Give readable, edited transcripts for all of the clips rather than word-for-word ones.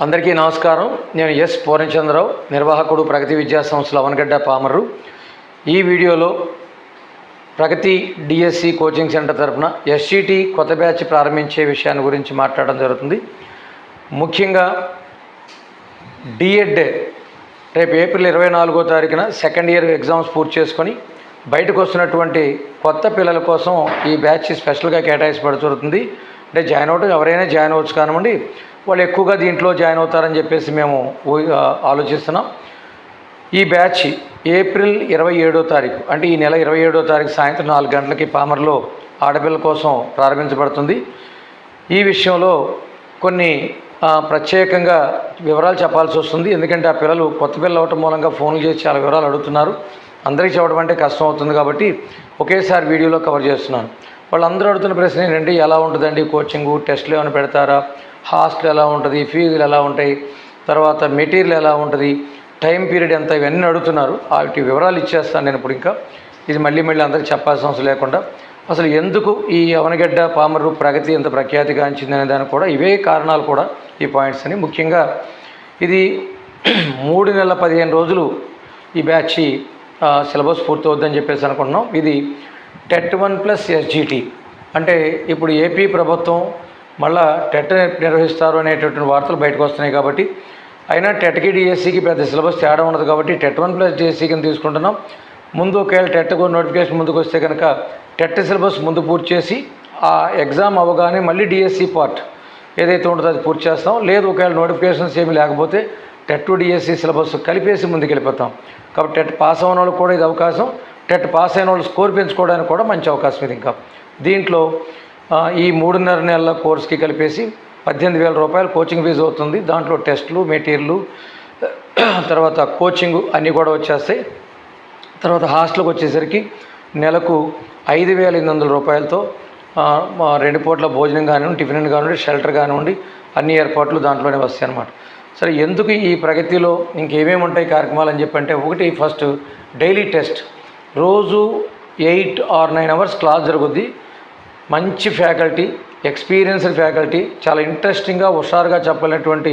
అందరికీ నమస్కారం. నేను ఎస్ పూర్ణచంద్రరావు, నిర్వాహకుడు ప్రగతి విద్యా సంస్థల అవనగడ్డ పామర్రు. ఈ వీడియోలో ప్రగతి డిఎస్సి కోచింగ్ సెంటర్ తరఫున ఎస్సిటి కొత్త బ్యాచ్ ప్రారంభించే విషయాన్ని గురించి మాట్లాడడం జరుగుతుంది. ముఖ్యంగా డిఎడ్ రేపు ఏప్రిల్ 24వ తారీఖున సెకండ్ ఇయర్ ఎగ్జామ్స్ పూర్తి చేసుకొని బయటకు వస్తున్నటువంటి కొత్త పిల్లల కోసం ఈ బ్యాచ్ స్పెషల్గా కేటాయించబడుతుంది. అంటే జాయిన్ అవడం ఎవరైనా జాయిన్ అవ్వచ్చు కానివ్వండి, వాళ్ళు ఎక్కువగా దీంట్లో జాయిన్ అవుతారని చెప్పేసి మేము ఆలోచిస్తున్నాం. ఈ బ్యాచ్ ఏప్రిల్ 27వ తారీఖు అంటే ఈ నెల 27వ తారీఖు సాయంత్రం 4 గంటలకి పామర్లో ఆడపిల్లల కోసం ప్రారంభించబడుతుంది. ఈ విషయంలో కొన్ని ప్రత్యేకంగా వివరాలు చెప్పాల్సి వస్తుంది. ఎందుకంటే ఆ పిల్లలు కొత్త పిల్లలు అవటం మూలంగా ఫోన్లు చేసి చాలా వివరాలు అడుగుతున్నారు. అందరికీ చెప్పడం అంటే కష్టం అవుతుంది కాబట్టి ఒకేసారి వీడియోలో కవర్ చేస్తున్నాను. వాళ్ళందరూ అడుగుతున్న ప్రశ్న ఏంటంటే, ఎలా ఉంటుందండి కోచింగు, టెస్టులు ఏమైనా పెడతారా, హాస్టల్ ఎలా ఉంటుంది, ఫీజులు ఎలా ఉంటాయి, తర్వాత మెటీరియల్ ఎలా ఉంటుంది, టైం పీరియడ్ ఎంత, ఇవన్నీ అడుగుతున్నారు. వాటి వివరాలు ఇచ్చేస్తాను నేను ఇప్పుడు. ఇంకా ఇది మళ్ళీ అందరికీ చెప్పాల్సిన అవసరం లేకుండా అసలు ఎందుకు ఈ అవనగడ్డ పామర్రు ప్రగతి ఎంత ప్రఖ్యాతిగాంచింది అనే దానికి కూడా ఇవే కారణాలు కూడా ఈ పాయింట్స్ అని. ముఖ్యంగా ఇది 3 నెలల 15 రోజులు ఈ బ్యాచ్ సిలబస్ పూర్తవుద్దని చెప్పేసి అనుకుంటున్నాం. ఇది టెట్ 1+ ఎస్జిటి అంటే ఇప్పుడు ఏపీ ప్రభుత్వం మళ్ళా టెట్ నిర్వహిస్తారు అనేటటువంటి వార్తలు బయటకు వస్తున్నాయి. కాబట్టి అయినా టెట్కి డిఎస్సికి పెద్ద సిలబస్ తేడా ఉండదు కాబట్టి టెట్ 1+ డిఎస్సి కింద తీసుకుంటున్నాం. ముందు ఒకవేళ టెట్ నోటిఫికేషన్ ముందుకు వస్తే కనుక టెట్ సిలబస్ ముందు పూర్తి చేసి ఆ ఎగ్జామ్ అవ్వగానే మళ్ళీ డిఎస్సి పార్ట్ ఏదైతే ఉంటుందో అది పూర్తి చేస్తాం. లేదు ఒకవేళ నోటిఫికేషన్స్ ఏమి లేకపోతే టెట్ డిఎస్సి సిలబస్ కలిపేసి ముందుకు వెళ్ళిపోతాం. కాబట్టి టెట్ పాస్ అయిన వాళ్ళకి కూడా ఇది అవకాశం, టెట్ పాస్ అయిన వాళ్ళు స్కోర్ పెంచుకోవడానికి కూడా మంచి అవకాశం ఇది. ఇంకా దీంట్లో ఈ 3.5 నెలల కోర్సుకి కలిపేసి 18,000 రూపాయలు కోచింగ్ ఫీజు అవుతుంది. దాంట్లో టెస్టులు, మెటీరియల్, తర్వాత కోచింగు అన్నీ కూడా వచ్చేస్తాయి. తర్వాత హాస్టల్కి వచ్చేసరికి నెలకు 5,800 రూపాయలతో 2 పూట్ల భోజనం కానివ్వండి, టిఫిన్ కానివ్వండి, షెల్టర్ కానివ్వండి, అన్ని ఏర్పాట్లు దాంట్లోనే వస్తాయి అన్నమాట. సరే, ఎందుకు ఈ ప్రగతిలో ఇంకేమేమి ఉంటాయి కార్యక్రమాలు అని చెప్పంటే, ఒకటి ఫస్ట్ డైలీ టెస్ట్. రోజు 8 or 9 అవర్స్ క్లాస్ జరుగుద్ది. మంచి ఫ్యాకల్టీ, ఎక్స్పీరియన్స్డ్ ఫ్యాకల్టీ, చాలా ఇంట్రెస్టింగ్గా హుషారుగా చెప్పలేటువంటి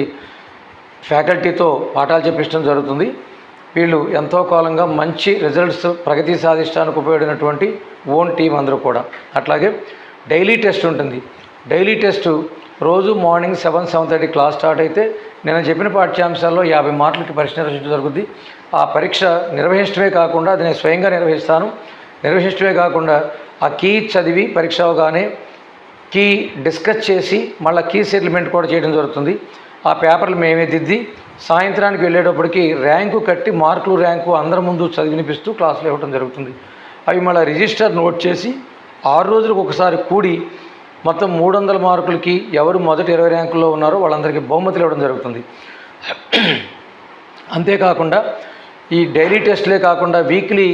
ఫ్యాకల్టీతో పాఠాలు చెప్పించడం జరుగుతుంది. వీళ్ళు ఎంతో కాలంగా మంచి రిజల్ట్స్ ప్రగతి సాధించడానికి ఉపయోగపడినటువంటి ఓన్ టీం అందరూ కూడా. అట్లాగే డైలీ టెస్ట్ ఉంటుంది. డైలీ టెస్ట్ రోజు మార్నింగ్ 7-7:30 క్లాస్ స్టార్ట్ అయితే నేను చెప్పిన పాఠ్యాంశాల్లో 50 మార్కులకి పరీక్ష నిర్వహించడం జరుగుతుంది. ఆ పరీక్ష నిర్వహించడమే కాకుండా అది నేను స్వయంగా నిర్వహిస్తాను. నిర్వహించడమే కాకుండా ఆ కీ చదివి పరీక్ష అవగానే కీ డిస్కస్ చేసి మళ్ళీ కీ సెటిల్మెంట్ కూడా చేయడం జరుగుతుంది. ఆ పేపర్లు మేమే దిద్ది సాయంత్రానికి వెళ్ళేటప్పటికి ర్యాంకు కట్టి మార్కులు ర్యాంకు అందరి ముందు చదివినిపిస్తూ క్లాసులు ఇవ్వడం జరుగుతుంది. అవి మళ్ళీ రిజిస్టర్ నోట్ చేసి 6 రోజులకు ఒకసారి కూడి మొత్తం 300 మార్కులకి ఎవరు మొదటి 20 ర్యాంకుల్లో ఉన్నారో వాళ్ళందరికీ బహుమతులు ఇవ్వడం జరుగుతుంది. అంతేకాకుండా ఈ డైలీ టెస్ట్లే కాకుండా వీక్లీ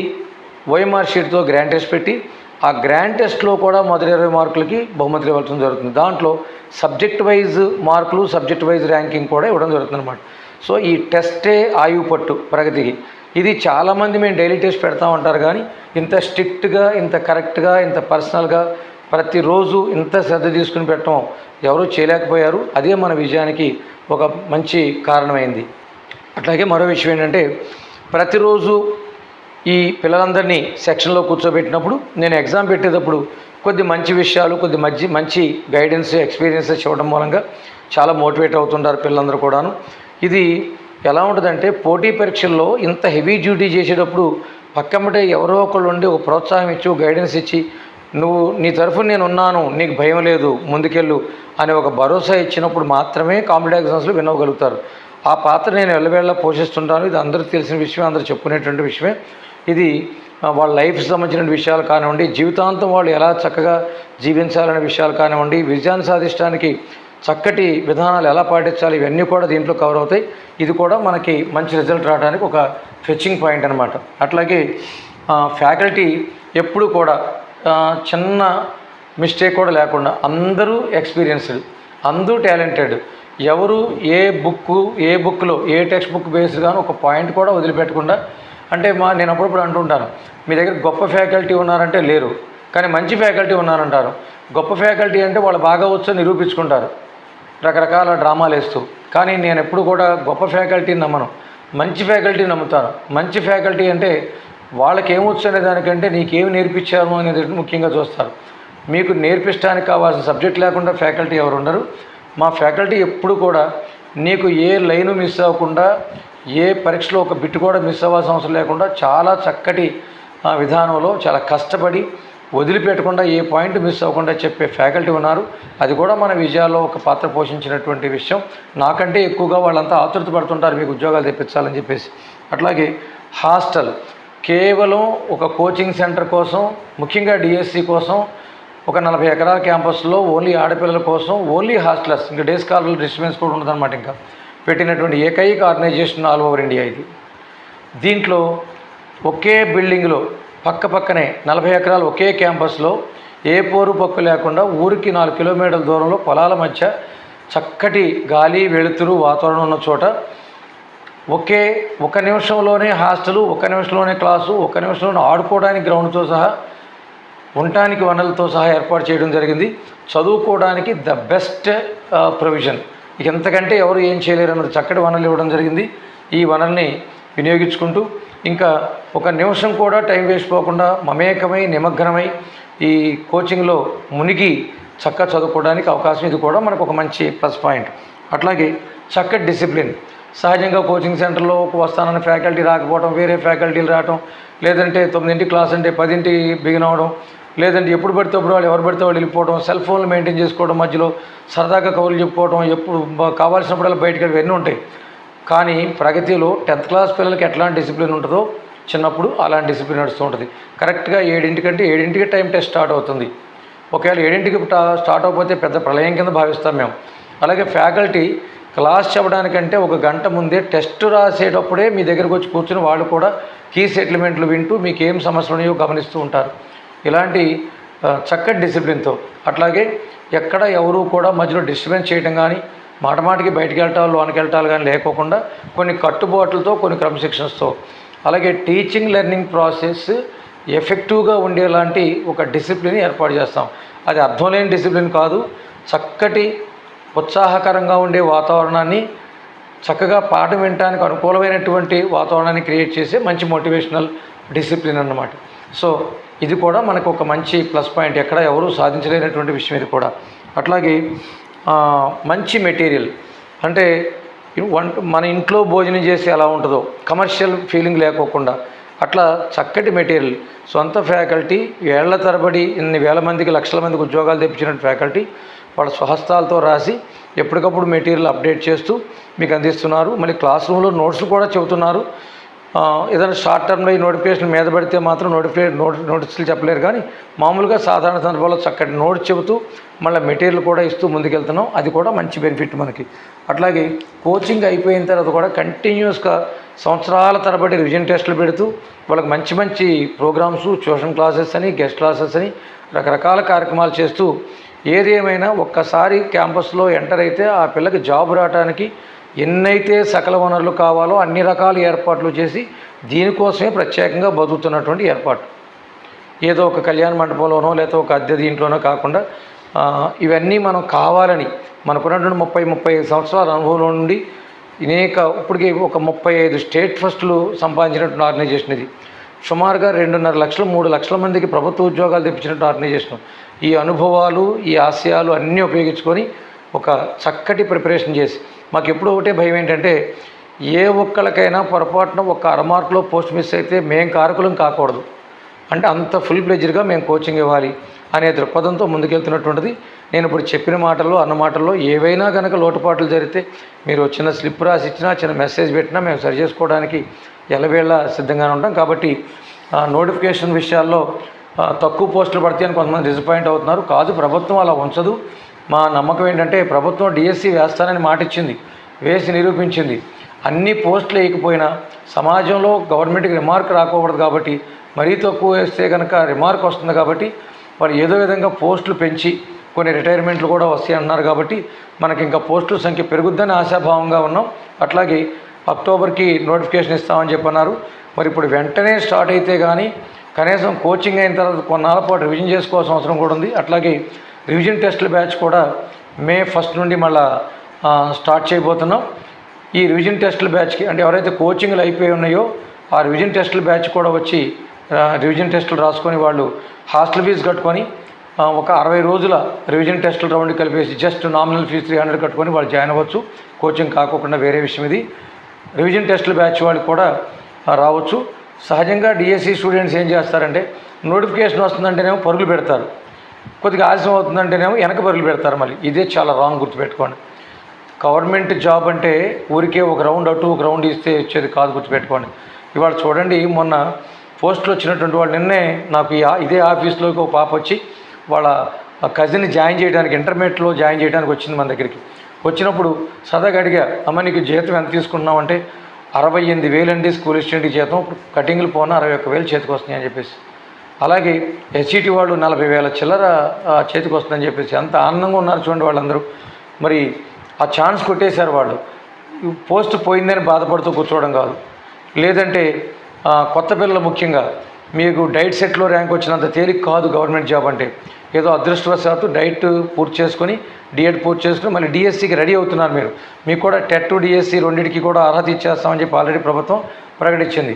ఓఎంఆర్ షీట్తో గ్రాండ్ టెస్ట్ పెట్టి ఆ గ్రాండ్ టెస్ట్లో కూడా మొదటి 20 మార్కులకి బహుమతులు ఇవ్వడం జరుగుతుంది. దాంట్లో సబ్జెక్ట్ వైజ్ మార్కులు, సబ్జెక్ట్ వైజ్ ర్యాంకింగ్ కూడా ఇవ్వడం జరుగుతుంది అన్నమాట. సో ఈ టెస్టే ఆయువు పట్టు ప్రగతికి. ఇది చాలామంది మేము డైలీ టెస్ట్ పెడతా ఉంటారు, కానీ ఇంత స్ట్రిక్ట్గా, ఇంత కరెక్ట్గా, ఇంత పర్సనల్గా ప్రతిరోజు ఇంత శ్రద్ధ తీసుకుని పెట్టడం ఎవరూ చేయలేకపోయారు. అదే మన విజయానికి ఒక మంచి కారణమైంది. అట్లాగే మరో విషయం ఏంటంటే, ప్రతిరోజు ఈ పిల్లలందరినీ సెక్షన్లో కూర్చోబెట్టినప్పుడు నేను ఎగ్జామ్ పెట్టేటప్పుడు కొద్ది మంచి విషయాలు, కొద్ది మంచి గైడెన్స్, ఎక్స్పీరియన్సెస్ ఇవ్వడం మూలంగా చాలా మోటివేట్ అవుతుంటారు పిల్లలందరూ కూడాను. ఇది ఎలా ఉంటుందంటే, పోటీ పరీక్షల్లో ఇంత హెవీ డ్యూటీ చేసేటప్పుడు పక్కమ్మటే ఎవరో ఒకళ్ళు ఉండి ఒక ప్రోత్సాహం ఇచ్చి, గైడెన్స్ ఇచ్చి, నువ్వు నీ తరఫున నేను ఉన్నాను, నీకు భయం లేదు, ముందుకెళ్ళు అనే ఒక భరోసా ఇచ్చినప్పుడు మాత్రమే కాంపిటేటివ్ ఎగ్జామ్స్లో విన్ అవ్వగలుగుతారు. ఆ పాత్ర నేను ఎల్లవేళ పోషిస్తుంటాను. ఇది అందరికీ తెలిసిన విషయమే, అందరూ చెప్పుకునేటువంటి విషయమే. ఇది వాళ్ళ లైఫ్కి సంబంధించిన విషయాలు కానివ్వండి, జీవితాంతం వాళ్ళు ఎలా చక్కగా జీవించాలనే విషయాలు కానివ్వండి, విజయాన్ని సాధించడానికి చక్కటి విధానాలు ఎలా పాటించాలి, ఇవన్నీ కూడా దీంట్లో కవర్ అవుతాయి. ఇది కూడా మనకి మంచి రిజల్ట్ రావడానికి ఒక ఫెచ్చింగ్ పాయింట్ అనమాట. అట్లాగే ఫ్యాకల్టీ ఎప్పుడు కూడా చిన్న మిస్టేక్ కూడా లేకుండా అందరూ ఎక్స్పీరియన్స్డ్, అందరూ టాలెంటెడ్, ఎవరు ఏ బుక్లో ఏ టెక్స్ట్ బుక్ బేస్డ్గాను ఒక పాయింట్ కూడా వదిలిపెట్టకుండా. అంటే నేను అప్పుడప్పుడు అంటుంటాను, మీ దగ్గర గొప్ప ఫ్యాకల్టీ ఉన్నారంటే లేరు, కానీ మంచి ఫ్యాకల్టీ ఉన్నారంటారు. గొప్ప ఫ్యాకల్టీ అంటే వాళ్ళు బాగా వచ్చి నిరూపించుకుంటారు. రకరకాల డ్రామాలు వేస్తూ. కానీ నేను ఎప్పుడు కూడా గొప్ప ఫ్యాకల్టీని నమ్మను, మంచి ఫ్యాకల్టీని నమ్ముతాను. మంచి ఫ్యాకల్టీ అంటే వాళ్ళకి ఏమొచ్చు అనే దానికంటే నీకేమి నేర్పించారు అనేది ముఖ్యంగా చూస్తారు. మీకు నేర్పించడానికి కావాల్సిన సబ్జెక్ట్ లేకుండా ఫ్యాకల్టీ ఎవరు ఉండరు. మా ఫ్యాకల్టీ ఎప్పుడు కూడా నీకు ఏ లైను మిస్ అవ్వకుండా, ఏ పరీక్షలో ఒక బిట్ కూడా మిస్ అవ్వాల్సిన అవసరం లేకుండా చాలా చక్కటి విధానంలో చాలా కష్టపడి వదిలిపెట్టకుండా ఏ పాయింట్ మిస్ అవ్వకుండా చెప్పే ఫ్యాకల్టీ ఉన్నారు. అది కూడా మన విజయాల్లో ఒక పాత్ర పోషించినటువంటి విషయం. నాకంటే ఎక్కువగా వాళ్ళంతా ఆతృత పడుతుంటారు మీకు ఉద్యోగాలు తెప్పించాలని చెప్పేసి. అట్లాగే హాస్టల్ కేవలం ఒక కోచింగ్ సెంటర్ కోసం, ముఖ్యంగా డిఎస్సి కోసం ఒక 40 ఎకరాల క్యాంపస్లో ఓన్లీ ఆడపిల్లల కోసం ఓన్లీ హాస్టలర్స్, ఇంకా డే స్కాలర్ డిస్టర్బెన్స్ కూడా ఉండదన్నమాట. ఇంకా పెట్టినటువంటి ఏకైక ఆర్గనైజేషన్ ఆల్ ఓవర్ ఇండియా ఇది. దీంట్లో ఒకే బిల్డింగ్లో పక్కనే 40 ఎకరాలు ఒకే క్యాంపస్లో ఏ పోరు పక్కు లేకుండా ఊరికి 4 కిలోమీటర్ల దూరంలో పొలాల మధ్య చక్కటి గాలి వెలుతురు వాతావరణం ఉన్న చోట ఒక నిమిషంలోనే హాస్టలు, ఒక నిమిషంలోనే క్లాసు, ఒక నిమిషంలోనే ఆడుకోవడానికి గ్రౌండ్తో సహా, ఉండటానికి వనరులతో సహా ఏర్పాటు చేయడం జరిగింది. చదువుకోవడానికి ద బెస్ట్ ప్రొవిజన్. ఎంతకంటే ఎవరు ఏం చేయలేరు అన్నది చక్కటి వనరులు ఇవ్వడం జరిగింది. ఈ వనరుల్ని వినియోగించుకుంటూ ఇంకా ఒక నిమిషం కూడా టైం వేస్ట్ పోకుండా మమేకమై నిమగ్నమై ఈ కోచింగ్లో మునిగి చక్కగా చదువుకోవడానికి అవకాశం, ఇది కూడా మనకు ఒక మంచి ప్లస్ పాయింట్. అట్లాగే చక్కటి డిసిప్లిన్. సహజంగా కోచింగ్ సెంటర్లో వస్తానన్న ఫ్యాకల్టీ రాకపోవడం, వేరే ఫ్యాకల్టీలు రావడం, లేదంటే 9 క్లాస్ అంటే 10 బిగిన్ అవ్వడం, లేదంటే ఎప్పుడు పడితే అప్పుడు వాళ్ళు ఎవరు పడితే వాళ్ళు వెళ్ళిపోవడం, సెల్ ఫోన్లు మెయింటైన్ చేసుకోవడం, మధ్యలో సరదాగా కబుర్లు చెప్పుకోవడం, ఎప్పుడు కావాల్సినప్పుడల్లా బయటకు ఇవన్నీ ఉంటాయి. కానీ ప్రగతిలో 10th క్లాస్ పిల్లలకి ఎట్లాంటి డిసిప్లిన్ ఉంటుందో చిన్నప్పుడు అలాంటి డిసిప్లిన్ నడుస్తూ ఉంటుంది. కరెక్ట్గా 7కి టైం టెస్ట్ స్టార్ట్ అవుతుంది. ఒకవేళ 7కి స్టార్ట్ అయిపోతే పెద్ద ప్రళయం కింద భావిస్తాం మేము. అలాగే ఫ్యాకల్టీ క్లాస్ చెప్పడానికంటే 1 గంట ముందే టెస్ట్ రాసేటప్పుడే మీ దగ్గరకు వచ్చి కూర్చుని వాళ్ళు కూడా కీ సెటిల్మెంట్లు వింటూ మీకు ఏం సమస్యలు ఉన్నాయో గమనిస్తూ ఉంటారు. ఇలాంటి చక్కటి డిసిప్లిన్తో, అట్లాగే ఎక్కడ ఎవరు కూడా మధ్యలో డిస్టర్బెన్స్ చేయడం కానీ, మాటమాటికి బయటికి వెళ్ళటాలు లోనికి వెళ్ళటాలు కానీ లేకోకుండా కొన్ని కట్టుబాట్లతో, కొన్ని క్రమశిక్షణతో, అలాగే టీచింగ్ లెర్నింగ్ ప్రాసెస్ ఎఫెక్టివ్గా ఉండేలాంటి ఒక డిసిప్లిన్ ఏర్పాటు చేస్తాం. అది అర్థం లేని డిసిప్లిన్ కాదు, చక్కటి ఉత్సాహకరంగా ఉండే వాతావరణాన్ని, చక్కగా పాఠం వినడానికి అనుకూలమైనటువంటి వాతావరణాన్ని క్రియేట్ చేసే మంచి మోటివేషనల్ డిసిప్లిన్ అన్నమాట. సో ఇది కూడా మనకు ఒక మంచి ప్లస్ పాయింట్, ఎక్కడ ఎవరూ సాధించలేనటువంటి విషయం ఇది కూడా. అట్లాగే మంచి మెటీరియల్, అంటే మన ఇంట్లో భోజనం చేసి ఎలా ఉంటుందో కమర్షియల్ ఫీలింగ్ లేకోకుండా అట్లా చక్కటి మెటీరియల్. సొంత ఫ్యాకల్టీ ఏళ్ల తరబడి ఇన్ని వేల మందికి, లక్షల మందికి ఉద్యోగాలు తెప్పించిన ఫ్యాకల్టీ వాళ్ళ స్వహస్తాలతో రాసి ఎప్పటికప్పుడు మెటీరియల్ అప్డేట్ చేస్తూ మీకు అందిస్తున్నారు. మళ్ళీ క్లాస్ రూమ్లో నోట్స్లు కూడా చెబుతున్నారు. ఏదైనా షార్ట్ టర్మ్లో ఈ నోటిఫికేషన్ మీద పడితే మాత్రం నోటీసులు చెప్పలేరు, కానీ మామూలుగా సాధారణ సందర్భాల్లో చక్కటి నోట్స్ చెబుతూ మళ్ళీ మెటీరియల్ కూడా ఇస్తూ ముందుకెళ్తున్నాం. అది కూడా మంచి బెనిఫిట్ మనకి. అట్లాగే కోచింగ్ అయిపోయిన తర్వాత కూడా కంటిన్యూస్గా సంవత్సరాల తరబడి రివిజన్ టెస్టులు పెడుతూ వాళ్ళకి మంచి మంచి ప్రోగ్రామ్స్, ట్యూషన్ క్లాసెస్ అని, గెస్ట్ క్లాసెస్ అని రకరకాల కార్యక్రమాలు చేస్తూ ఏది ఏమైనా ఒక్కసారి క్యాంపస్లో ఎంటర్ అయితే ఆ పిల్లకి జాబ్ రావడానికి ఎన్నైతే సకల వనరులు కావాలో అన్ని రకాల ఏర్పాట్లు చేసి దీనికోసమే ప్రత్యేకంగా బతుకుతున్నటువంటి ఏర్పాటు. ఏదో ఒక కళ్యాణ మండపంలోనో లేదా ఒక అద్దె దీంట్లోనో కాకుండా ఇవన్నీ మనం కావాలని మనకున్నటువంటి 30-35 సంవత్సరాల అనుభవంలో నుండి ఇప్పటికీ ఒక 35 స్టేట్ ఫస్టులు సంపాదించినటువంటి ఆర్గనైజేషన్ ఇది. సుమారుగా 2.5 లక్షలు 3 లక్షల మందికి ప్రభుత్వ ఉద్యోగాలు తెప్పించినట్టు ఆర్గనైజేషన్. ఈ అనుభవాలు, ఈ ఆశయాలు అన్నీ ఉపయోగించుకొని ఒక చక్కటి ప్రిపరేషన్ చేసి, మాకు ఎప్పుడు ఒకటే భయం ఏంటంటే ఏ ఒక్కళ్ళకైనా పొరపాటున ఒక అరమార్కులో పోస్ట్ మిస్ అయితే మేము కారకులం కాకూడదు, అంటే అంత ఫుల్ ప్లెజర్గా మేము కోచింగ్ ఇవ్వాలి అనే దృక్పథంతో ముందుకెళ్తున్నటువంటిది. నేను ఇప్పుడు చెప్పిన మాటల్లో, అన్న మాటల్లో ఏవైనా కనుక లోటుపాట్లు జరిగితే మీరు చిన్న స్లిప్ రాసి ఇచ్చినా, చిన్న మెసేజ్ పెట్టినా మేము సరి చేసుకోవడానికి ఎల్లవేళ సిద్ధంగానే ఉంటాం. కాబట్టి నోటిఫికేషన్ విషయాల్లో తక్కువ పోస్టులు పడతాయని కొంతమంది డిసప్పాయింట్ అవుతున్నారు. కాదు, ప్రభుత్వం అలా ఉంచదు. మా నమ్మకం ఏంటంటే ప్రభుత్వం డిఎస్సి వేస్తానని మాట ఇచ్చింది, వేసి నిరూపించింది. అన్ని పోస్టులు వేయకపోయినా సమాజంలో గవర్నమెంట్కి రిమార్క్ రాకూడదు కాబట్టి, మరీ తక్కువ వేస్తే కనుక రిమార్క్ వస్తుంది కాబట్టి వాళ్ళు ఏదో విధంగా పోస్టులు పెంచి కొన్ని రిటైర్మెంట్లు కూడా వస్తాయి అన్నారు. కాబట్టి మనకి ఇంకా పోస్టుల సంఖ్య పెరుగుద్దని ఆశాభావంగా ఉన్నాం. అట్లాగే అక్టోబర్కి నోటిఫికేషన్ ఇస్తామని చెప్పన్నారు. మరి ఇప్పుడు వెంటనే స్టార్ట్ అయితే కానీ కనీసం కోచింగ్ అయిన తర్వాత కొన్నాళ్ళ పాటు రివిజన్ చేసుకోవాల్సిన అవసరం కూడా ఉంది. అట్లాగే రివిజన్ టెస్టుల బ్యాచ్ కూడా మే 1 నుండి మళ్ళీ స్టార్ట్ చేయబోతున్నాం. ఈ రివిజన్ టెస్టుల బ్యాచ్కి అంటే ఎవరైతే కోచింగ్లు అయిపోయి ఉన్నాయో ఆ రివిజన్ టెస్టుల బ్యాచ్ కూడా వచ్చి రివిజన్ టెస్టులు రాసుకొని వాళ్ళు హాస్టల్ ఫీజు కట్టుకొని ఒక 60 రోజుల రివిజన్ టెస్టులు రౌండ్ కలిపేసి జస్ట్ నామినల్ ఫీజు 300 కట్టుకొని వాళ్ళు జాయిన్ అవ్వచ్చు. కోచింగ్ కాకుండా వేరే విషయం ఇది. రివిజన్ టెస్టుల బ్యాచ్ వాళ్ళు కూడా రావచ్చు. సహజంగా డిఎస్సి స్టూడెంట్స్ ఏం చేస్తారంటే నోటిఫికేషన్ వస్తుందంటేనేమో పరుగులు పెడతారు, కొద్దిగా ఆలస్యం అవుతుందంటేనేమో వెనక పరుగులు పెడతారు. మళ్ళీ ఇదే చాలా రాంగ్, గుర్తుపెట్టుకోండి. గవర్నమెంట్ జాబ్ అంటే ఊరికే ఒక రౌండ్ అటు ఒక రౌండ్ ఇస్తే వచ్చేది కాదు, గుర్తుపెట్టుకోండి. ఇవాళ చూడండి, మొన్న పోస్టులు వచ్చినటువంటి వాళ్ళు నిన్నే నాకు ఇదే ఆఫీస్లోకి ఒక పాప వచ్చి వాళ్ళ కజిన్ని జాయిన్ చేయడానికి ఇంటర్మీడియట్లో జాయిన్ చేయడానికి వచ్చింది మన దగ్గరికి. వచ్చినప్పుడు సరదాగా అడిగా, అమ్మ నీకు జీతం ఎంత తీసుకుంటున్నావు అంటే 68,000 అండి స్కూల్ అసిస్టెంట్కి జీతం, కటింగ్లు పోనా 61,000 చేతికి వస్తున్నాయి అని చెప్పేసి. అలాగే ఎస్సీటీ వాళ్ళు 40,000 చిల్లర చేతికి వస్తుందని చెప్పేసి అంత ఆనందంగా ఉన్నారు చూడండి వాళ్ళందరూ. మరి ఆ ఛాన్స్ కొట్టేశారు వాళ్ళు. పోస్ట్ పోయిందని బాధపడుతూ కూర్చోవడం కాదు. లేదంటే కొత్త పిల్లలు ముఖ్యంగా మీకు డైట్ సెట్లో ర్యాంక్ వచ్చినంత తేలిక కాదు గవర్నమెంట్ జాబ్ అంటే. ఏదో అదృష్టవశాత్తు డైట్ పూర్తి చేసుకొని డిఎడ్ పూర్తి చేసుకుని మళ్ళీ డిఎస్సికి రెడీ అవుతున్నారు మీరు. మీకు కూడా టెట్ డిఎస్సి రెండింటికి కూడా అర్హత ఇచ్చేస్తామని చెప్పి ఆల్రెడీ ప్రభుత్వం ప్రకటించింది.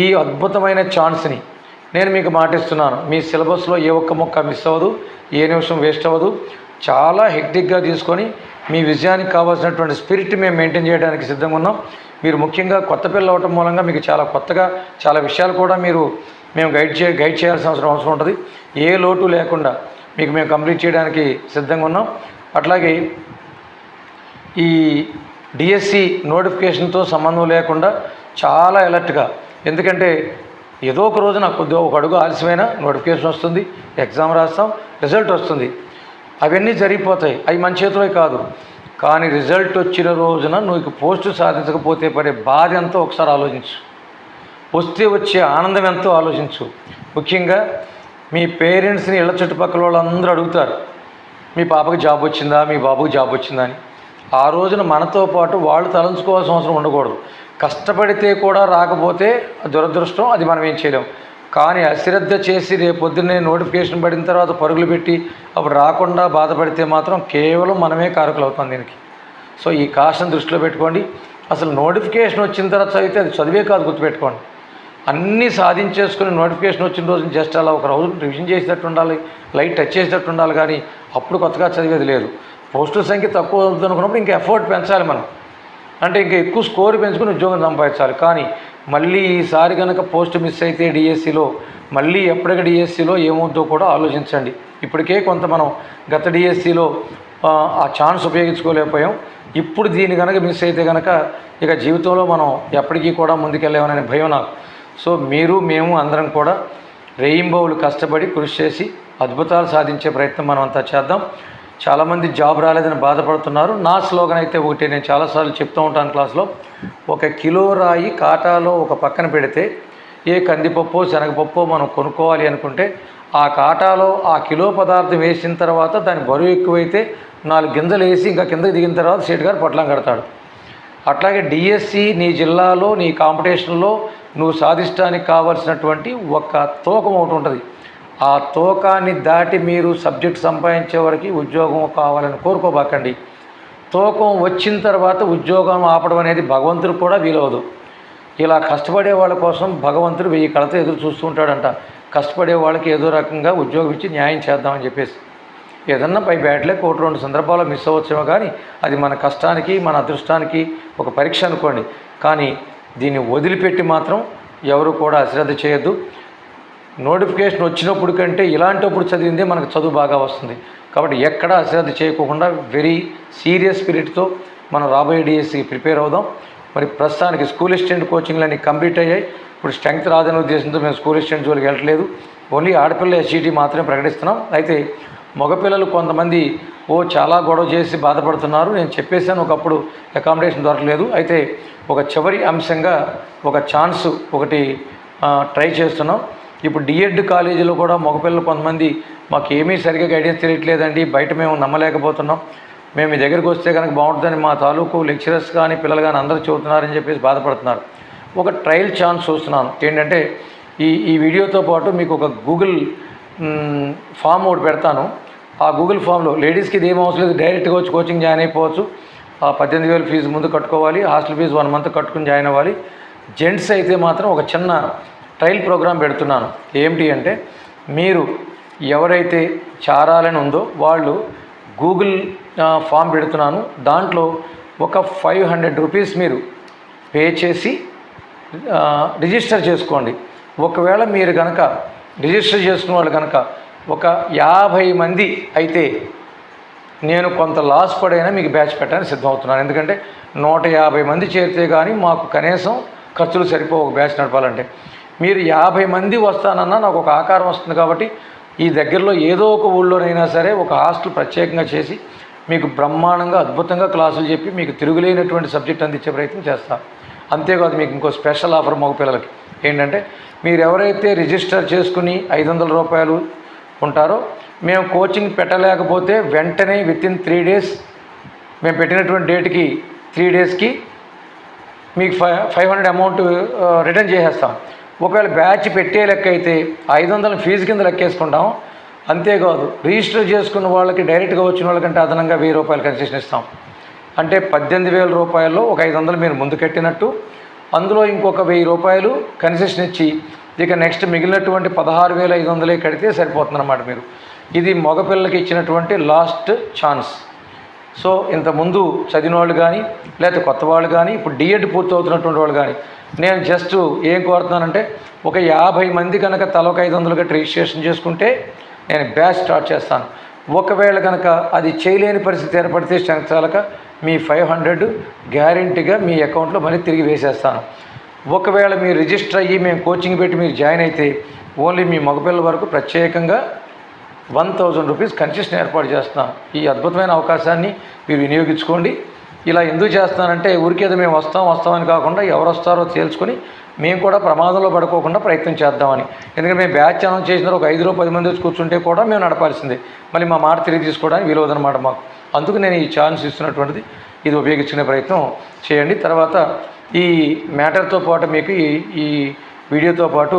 ఈ అద్భుతమైన ఛాన్స్ని నేను మీకు మాటిస్తున్నాను. మీ సిలబస్లో ఏ ఒక్క మొక్క మిస్ అవ్వదు, ఏ నిమిషం వేస్ట్ అవ్వదు. చాలా హెక్టిక్గా తీసుకొని మీ విజయానికి కావాల్సినటువంటి స్పిరిట్ మేము మెయింటైన్ చేయడానికి సిద్ధంగా ఉన్నాం. మీరు ముఖ్యంగా కొత్త పిల్లలు అవటం మూలంగా మీకు చాలా కొత్తగా చాలా విషయాలు కూడా మేము గైడ్ చేయాల్సిన అవసరం ఉంటుంది. ఏ లోటు లేకుండా మీకు మేము కంప్లీట్ చేయడానికి సిద్ధంగా ఉన్నాం. అట్లాగే ఈ డిఎస్సి నోటిఫికేషన్తో సంబంధం లేకుండా చాలా అలర్ట్గా, ఎందుకంటే ఏదో ఒక రోజు నాకు కొద్దిగా ఒక అడుగు ఆలస్యమైన నోటిఫికేషన్ వస్తుంది, ఎగ్జామ్ రాస్తాం, రిజల్ట్ వస్తుంది. అవన్నీ జరిగిపోతాయి, అవి మన చేతిలో కాదు. కానీ రిజల్ట్ వచ్చిన రోజున నువ్వు పోస్టు సాధించకపోతే పడే బాధ ఎంతో ఒకసారి ఆలోచించు. వస్తే వచ్చే ఆనందం ఎంతో ఆలోచించు. ముఖ్యంగా మీ పేరెంట్స్ని ఇళ్ళ చుట్టుపక్కల వాళ్ళందరూ అడుగుతారు, మీ పాపకి జాబ్ వచ్చిందా, మీ బాబుకి జాబ్ వచ్చిందా అని. ఆ రోజున మనతో పాటు వాళ్ళు తలంచుకోవాల్సిన అవసరం ఉండకూడదు. కష్టపడితే కూడా రాకపోతే దురదృష్టం, అది మనం ఏం చేయలేం. కానీ అశ్రద్ధ చేసి రేపొద్దున్నే నోటిఫికేషన్ పడిన తర్వాత పరుగులు పెట్టి అప్పుడు రాకుండా బాధపడితే మాత్రం కేవలం మనమే కారకులు అవుతాం దీనికి. సో ఈ కాషన్ దృష్టిలో పెట్టుకోండి. అసలు నోటిఫికేషన్ వచ్చిన తర్వాత చదివితే అది చదివే కాదు, గుర్తుపెట్టుకోండి. అన్నీ సాధించేసుకుని నోటిఫికేషన్ వచ్చిన రోజు జస్ట్ అలా ఒక రోజు రివిజన్ చేసేటట్టు ఉండాలి, లైట్ టచ్ చేసేటట్టు ఉండాలి. కానీ అప్పుడు కొత్తగా చదివేది లేదు. పోస్టుల సంఖ్య తక్కువ అవుతుంది అనుకున్నప్పుడు ఇంకా ఎఫర్ట్ పెంచాలి మనం. అంటే ఇంకా ఎక్కువ స్కోర్ పెంచుకుని ఉద్యోగం సంపాదించాలి. కానీ మళ్ళీ ఈసారి కనుక పోస్ట్ మిస్ అయితే డిఎస్సిలో మళ్ళీ ఎప్పటికీ డిఎస్సిలో ఏమవుతుందో కూడా ఆలోచించండి. ఇప్పటికే కొంత మనం గత డిఎస్సిలో ఆ ఛాన్స్ ఉపయోగించుకోలేకపోయాం. ఇప్పుడు దీన్ని కనుక మిస్ అయితే కనుక ఇక జీవితంలో మనం ఎప్పటికీ కూడా ముందుకెళ్ళామనే భయం నాకు. సో మీరు మేము అందరం కూడా రెయిన్బోవులు కష్టపడి కృషి చేసి అద్భుతాలు సాధించే ప్రయత్నం మనం అంతా చేద్దాం. చాలామంది జాబ్ రాలేదని బాధపడుతున్నారు. నా స్లోగన్ అయితే ఒకటే, నేను చాలాసార్లు చెప్తూ ఉంటాను క్లాస్లో, 1 కిలో రాయి కాటాలో ఒక పక్కన పెడితే ఏ కందిపప్పో శనగపప్పో మనం కొనుక్కోవాలి అనుకుంటే ఆ కాటాలో ఆ కిలో పదార్థం వేసిన తర్వాత దాని బరువు ఎక్కువైతే 4 గింజలు వేసి ఇంకా కిందకి దిగిన తర్వాత సేటు గారు పొట్లం కడతాడు. అట్లాగే డిఎస్సి నీ జిల్లాలో నీ కాంపిటీషన్లో నువ్వు సాధించడానికి కావాల్సినటువంటి ఒక తూకం ఒకటి ఉంటుంది. ఆ తూకాన్ని దాటి మీరు సబ్జెక్ట్ సంపాదించే వరకు ఉద్యోగం కావాలని కోరుకోబాకండి. తూకం వచ్చిన తర్వాత ఉద్యోగం ఆపడం అనేది భగవంతుడు కూడా వీలవదు. ఇలా కష్టపడే వాళ్ళ కోసం భగవంతుడు 1000 కళతో ఎదురు చూస్తూ ఉంటాడంట. కష్టపడే వాళ్ళకి ఏదో రకంగా ఉద్యోగం ఇచ్చి న్యాయం చేద్దామని చెప్పేసి. ఏదన్నా పై బ్యాట్లే 1-2 సందర్భాల్లో మిస్ అవ్వచ్చేమో, కానీ అది మన కష్టానికి మన అదృష్టానికి ఒక పరీక్ష అనుకోండి. కానీ దీన్ని వదిలిపెట్టి మాత్రం ఎవరు కూడా అశ్రద్ధ చేయొద్దు. నోటిఫికేషన్ వచ్చినప్పుడు కంటే ఇలాంటప్పుడు చదివిందే మనకు చదువు బాగా వస్తుంది. కాబట్టి ఎక్కడ అశ్రద్ధ చేయకుండా వెరీ సీరియస్ స్పిరిట్తో మనం రాబోయే డిఎస్సికి ప్రిపేర్ అవుదాం. మరి ప్రస్తుతానికి స్కూల్ అసిస్టెంట్ కోచింగ్లన్నీ కంప్లీట్ అయ్యాయి. ఇప్పుడు స్ట్రెంగ్త్ రాదనే ఉద్దేశంతో మేము స్కూల్ అసిస్టెంట్ జోలికి వెళ్ళట్లేదు. ఓన్లీ ఆడపిల్ల ఎస్జిటి మాత్రమే ప్రకటిస్తున్నాం. అయితే మగపిల్లలు కొంతమంది చాలా గొడవ చేసి బాధపడుతున్నారు. నేను చెప్పేశాను, ఒకప్పుడు అకామిడేషన్ దొరకలేదు. అయితే ఒక చివరి అంశంగా ఒక ఛాన్స్ ఒకటి ట్రై చేస్తున్నాం. ఇప్పుడు డిఎడ్ కాలేజీలో కూడా మగపిల్లలు కొంతమంది మాకు ఏమీ సరిగ్గా గైడెన్స్ తెలియట్లేదండి, బయట మేము నమ్మలేకపోతున్నాం, మేము మీ దగ్గరికి వస్తే కనుక బాగుంటుందని మా తాలూకు లెక్చరర్స్ కానీ పిల్లలు కానీ అందరూ చెబుతున్నారని చెప్పేసి బాధపడుతున్నారు. ఒక ట్రయల్ ఛాన్స్ చూస్తున్నాను. ఏంటంటే ఈ వీడియోతో పాటు మీకు ఒక గూగుల్ ఫామ్ ఒకటి పెడతాను. ఆ గూగుల్ ఫామ్లో లేడీస్కి ఇది ఏం అవసరం లేదు, డైరెక్ట్గా వచ్చి కోచింగ్ జాయిన్ అయిపోవచ్చు. 18,000 ఫీజు ముందు కట్టుకోవాలి, హాస్టల్ ఫీజు 1 మంత్ కట్టుకుని జాయిన్ అవ్వాలి. జెంట్స్ అయితే మాత్రం ఒక చిన్న ట్రయల్ ప్రోగ్రాం పెడుతున్నాను. ఏమిటి అంటే, మీరు ఎవరైతే చారాలని ఉందో వాళ్ళు గూగుల్ ఫామ్ పెడుతున్నాను, దాంట్లో ఒక 500 రూపీస్ మీరు పే చేసి రిజిస్టర్ చేసుకోండి. ఒకవేళ మీరు కనుక రిజిస్టర్ చేసుకున్న వాళ్ళు కనుక ఒక 50 మంది అయితే నేను కొంత లాస్ పడైనా మీకు బ్యాచ్ పెట్టడానికి సిద్ధమవుతున్నాను. ఎందుకంటే 150 మంది చేరితే కానీ మాకు కనీసం ఖర్చులు సరిపోవు ఒక బ్యాచ్ నడపాలంటే. మీరు 50 మంది వస్తానన్నా నాకు ఒక ఆకారం వస్తుంది. కాబట్టి ఈ దగ్గరలో ఏదో ఒక ఊళ్ళోనైనా సరే ఒక హాస్టల్ ప్రత్యేకంగా చేసి మీకు బ్రహ్మాండంగా అద్భుతంగా క్లాసులు చెప్పి మీకు తిరుగులేనటువంటి సబ్జెక్ట్ అందించే ప్రయత్నం చేస్తాను. అంతేకాదు మీకు ఇంకో స్పెషల్ ఆఫర్ మగపిల్లలకి ఏంటంటే, మీరు ఎవరైతే రిజిస్టర్ చేసుకుని 500 రూపాయలు ఉంటారో, మేము కోచింగ్ పెట్టలేకపోతే వెంటనే వితిన్ 3 డేస్ మేము పెట్టినటువంటి డేట్కి 3 డేస్కి మీకు 500 అమౌంట్ రిటర్న్ చేసేస్తాం. ఒకవేళ బ్యాచ్ పెట్టే లెక్క అయితే 500 ఫీజు కింద లెక్కేసుకుంటాం. అంతేకాదు రిజిస్టర్ చేసుకున్న వాళ్ళకి డైరెక్ట్గా వచ్చిన వాళ్ళకంటే అదనంగా 1000 రూపాయలు కన్సెషన్ ఇస్తాం. అంటే 18,000 రూపాయల్లో ఒక 500 మీరు ముందు కట్టినట్టు, అందులో ఇంకొక 1000 రూపాయలు కన్సెషన్ ఇచ్చి ఇక నెక్స్ట్ మిగిలినటువంటి 16,500 కడితే సరిపోతుందన్నమాట. మీరు ఇది మగపిల్లలకి ఇచ్చినటువంటి లాస్ట్ ఛాన్స్. సో ఇంతకుముందు చదివిన వాళ్ళు కానీ లేకపోతే కొత్త వాళ్ళు కానీ ఇప్పుడు డిఎడ్ పూర్తవుతున్నటువంటి వాళ్ళు కానీ నేను జస్ట్ ఏం కోరుతున్నానంటే, ఒక 50 మంది కనుక తలొక 500 కట్టి రిజిస్ట్రేషన్ చేసుకుంటే నేను బ్యాచ్ స్టార్ట్ చేస్తాను. ఒకవేళ కనుక అది చేయలేని పరిస్థితి ఏర్పడితే స్ట్రెంగ్త్ చాలక మీ 500 గ్యారెంటీగా మీ అకౌంట్లో మళ్ళీ తిరిగి వేసేస్తాను. ఒకవేళ మీరు రిజిస్టర్ అయ్యి మేము కోచింగ్ పెట్టి మీరు జాయిన్ అయితే ఓన్లీ మీ మగపిల్లల వరకు ప్రత్యేకంగా 1000 రూపీస్ కన్సెషన్ ఏర్పాటు చేస్తున్నాను. ఈ అద్భుతమైన అవకాశాన్ని మీరు వినియోగించుకోండి. ఇలా ఎందుకు చేస్తానంటే, ఊరికేదో మేము వస్తామని కాకుండా ఎవరు వస్తారో తేల్చుకొని మేము కూడా ప్రమాదంలో పడుకోకుండా ప్రయత్నం చేద్దామని. ఎందుకంటే మేము బ్యాచ్ అనౌన్స్ చేసిన ఒక 5 10 మంది వచ్చి కూర్చుంటే కూడా మేము నడపాల్సిందే. మళ్ళీ మా మాట తిరిగి తీసుకోవడానికి వీలవదనమాట మాకు. అందుకు నేను ఈ ఛాన్స్ ఇస్తున్నటువంటిది ఇది ఉపయోగించుకునే ప్రయత్నం చేయండి. తర్వాత ఈ మ్యాటర్తో పాటు మీకు ఈ వీడియోతో పాటు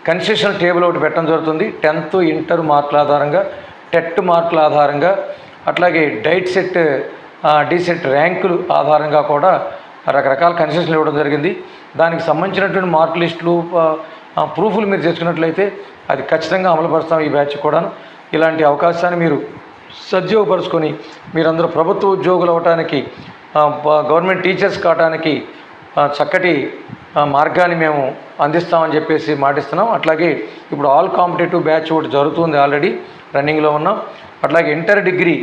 కన్సెషన్ టేబుల్ ఒకటి పెట్టడం జరుగుతుంది. 10th ఇంటర్ మార్కుల ఆధారంగా, టెట్ మార్కుల ఆధారంగా, అట్లాగే డైట్ సెట్ డీసెట్ ర్యాంకులు ఆధారంగా కూడా రకరకాల కన్సెషన్లు ఇవ్వడం జరిగింది. దానికి సంబంధించినటువంటి మార్క్ లిస్టులు ప్రూఫ్లు మీరు చేసుకున్నట్లయితే అది ఖచ్చితంగా అమలుపరుస్తాం ఈ బ్యాచ్ కూడాను. ఇలాంటి అవకాశాన్ని మీరు సద్వినియోగపరుచుకొని మీరందరూ ప్రభుత్వ ఉద్యోగులు అవ్వటానికి, గవర్నమెంట్ టీచర్స్ కావడానికి చక్కటి మార్గాన్ని మేము అందిస్తామని చెప్పేసి మాటిస్తున్నాం. అట్లాగే ఇప్పుడు ఆల్ కాంపిటేటివ్ బ్యాచ్ ఒకటి జరుగుతుంది, ఆల్రెడీ రన్నింగ్లో ఉన్నాం. అట్లాగే ఇంటర్ డిగ్రీ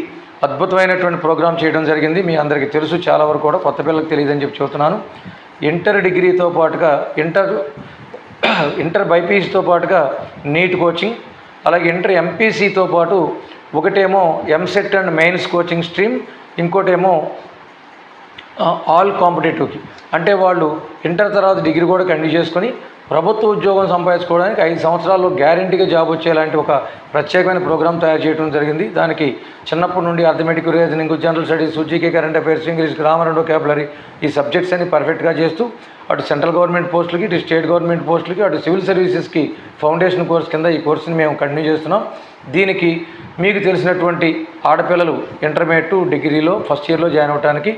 అద్భుతమైనటువంటి ప్రోగ్రాం చేయడం జరిగింది. మీ అందరికీ తెలుసు, చాలా వరకు కూడా కొత్త పిల్లలకు తెలియదని చెప్పి చెబుతున్నాను. ఇంటర్ డిగ్రీతో పాటుగా ఇంటర్ బైపీసీతో పాటుగా నీట్ కోచింగ్, అలాగే ఇంటర్ ఎంపీసీతో పాటు ఒకటేమో EAMCET and mains coaching stream, ఇంకోటేమో ఆల్ కాంపిటేటివ్కి. అంటే వాళ్ళు ఇంటర్ తర్వాత డిగ్రీ కూడా కంటిన్యూ చేసుకొని ప్రభుత్వ ఉద్యోగం సంపాదించుకోవడానికి 5 సంవత్సరాల్లో గ్యారెంటీగా జాబ్ వచ్చేలాంటి ఒక ప్రత్యేకమైన ప్రోగ్రాం తయారు చేయడం జరిగింది. దానికి చిన్నప్పటి నుండి arithmetic, reasoning, general studies, GK, current affairs, English, grammar and vocabulary ఈ సబ్జెక్ట్స్ అన్ని పర్ఫెక్ట్గా చేస్తూ అటు సెంట్రల్ గవర్నమెంట్ పోస్టులకి, ఇటు స్టేట్ గవర్నమెంట్ పోస్టులకి, అటు సివిల్ సర్వీసెస్కి ఫౌండేషన్ కోర్స్ కింద ఈ కోర్సుని మేము కంటిన్యూ చేస్తున్నాం. దీనికి మీకు తెలిసినటువంటి ఆడపిల్లలు ఇంటర్మీడియట్, డిగ్రీలో ఫస్ట్ ఇయర్లో జాయిన్ అవ్వడానికి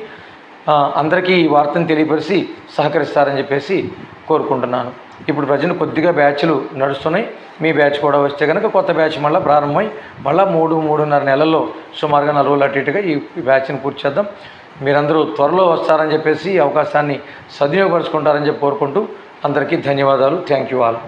అందరికీ ఈ వార్తను తెలియపరిచి సహకరిస్తారని చెప్పేసి కోరుకుంటున్నాను. ఇప్పుడు ప్రజెంట్ కొద్దిగా బ్యాచ్లు నడుస్తున్నాయి. మీ బ్యాచ్ కూడా వస్తే కనుక కొత్త బ్యాచ్ మళ్ళీ ప్రారంభమై మళ్ళీ 3-3.5 నెలల్లో సుమారుగా 4 రోజులు అటు ఇటుగా ఈ బ్యాచ్ని పూర్తి చేద్దాం. మీరందరూ త్వరలో వస్తారని చెప్పేసి ఈ అవకాశాన్ని సద్వినియోగపరుచుకుంటారని చెప్పి కోరుకుంటూ అందరికీ ధన్యవాదాలు. Thank you all.